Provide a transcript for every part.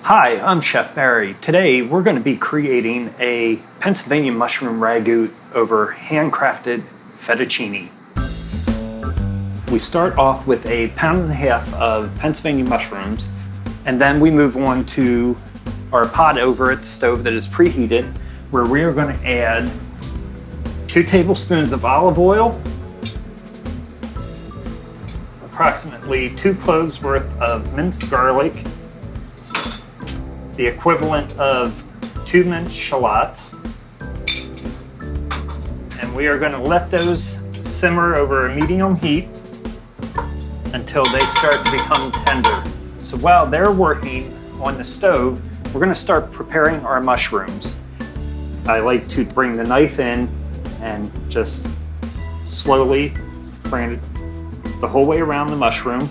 Hi, I'm Chef Barry. Today we're going to be creating a Pennsylvania mushroom ragout over handcrafted fettuccine. We start off with a 1.5 pounds of Pennsylvania mushrooms, and then we move on to our pot over at the stove that is preheated, where we are going to add 2 tablespoons of olive oil, approximately 2 cloves worth of minced garlic, the equivalent of 2 minced shallots, and we are going to let those simmer over a medium heat until they start to become tender. So while they're working on the stove, we're going to start preparing our mushrooms. I like to bring the knife in and just slowly bring it the whole way around the mushroom.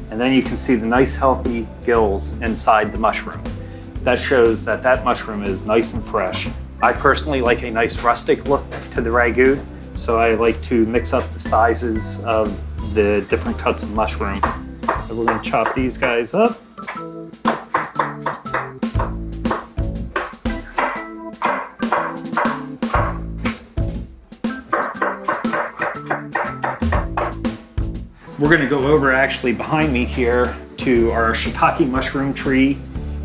And then you can see the nice healthy gills inside the mushroom. That shows that that mushroom is nice and fresh. I personally like a nice rustic look to the ragout, so I like to mix up the sizes of the different cuts of mushroom. So we're going to chop these guys up. We're going to go over actually behind me here to our shiitake mushroom tree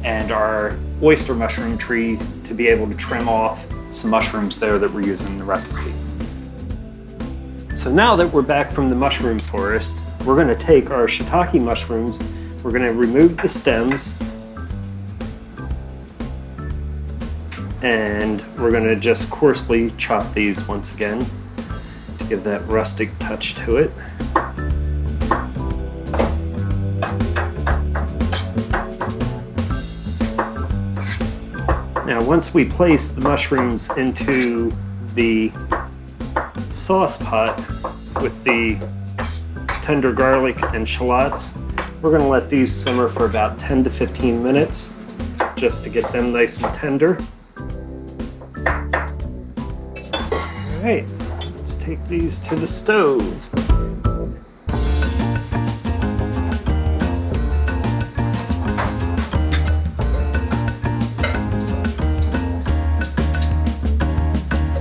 and our oyster mushroom tree to be able to trim off some mushrooms there that we're using in the recipe. So now that we're back from the mushroom forest, we're going to take our shiitake mushrooms, we're going to remove the stems, and we're going to just coarsely chop these once again to give that rustic touch to it. Now, once we place the mushrooms into the sauce pot with the tender garlic and shallots, we're going to let these simmer for about 10 to 15 minutes just to get them nice and tender. All right, let's take these to the stove.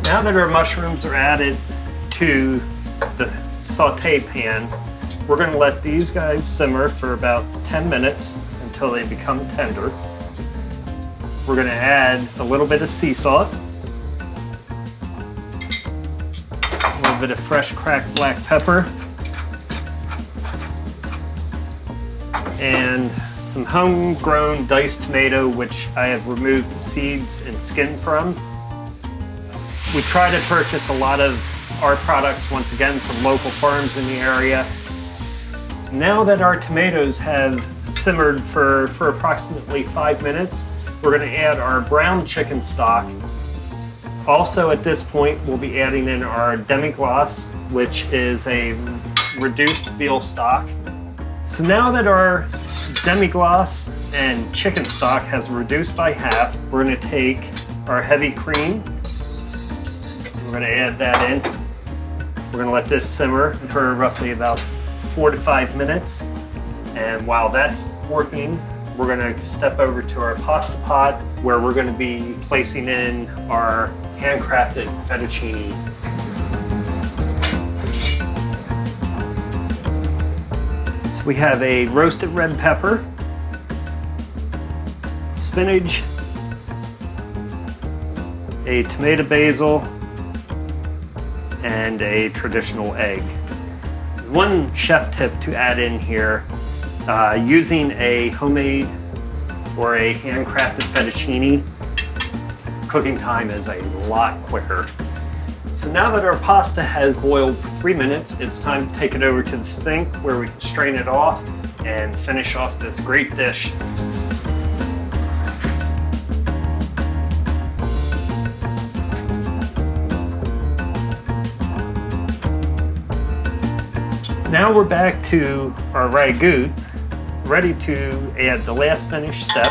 Now that our mushrooms are added to the saute pan, we're going to let these guys simmer for about 10 minutes until they become tender. We're going to add a little bit of sea salt, a little bit of fresh cracked black pepper, and some homegrown diced tomato, which I have removed the seeds and skin from. We try to purchase a lot of our products, once again, from local farms in the area. Now that our tomatoes have simmered for approximately 5 minutes, we're going to add our brown chicken stock. Also at this point, we'll be adding in our demi-glace, which is a reduced veal stock. So now that our demi-glace and chicken stock has reduced by half, we're going to take our heavy cream. We're going to add that in. We're going to let this simmer for roughly about 4 to 5 minutes. And while that's working, we're going to step over to our pasta pot where we're going to be placing in our handcrafted fettuccine. So we have a roasted red pepper, spinach, a tomato basil, and a traditional egg. One chef tip to add in here, using a homemade or a handcrafted fettuccine, cooking time is a lot quicker. So now that our pasta has boiled for 3 minutes, it's time to take it over to the sink where we can strain it off and finish off this great dish. Now we're back to our ragout, ready to add the last finished step,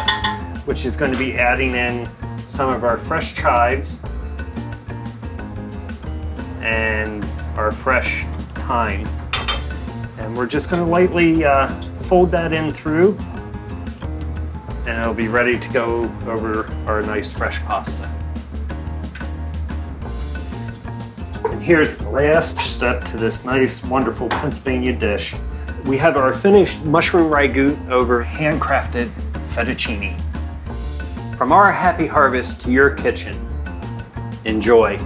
which is going to be adding in some of our fresh chives and our fresh thyme. And we're just going to lightly fold that in through and it'll be ready to go over our nice fresh pasta. And here's the last step to this nice, wonderful Pennsylvania dish. We have our finished mushroom ragout over handcrafted fettuccine. From our happy harvest to your kitchen, enjoy.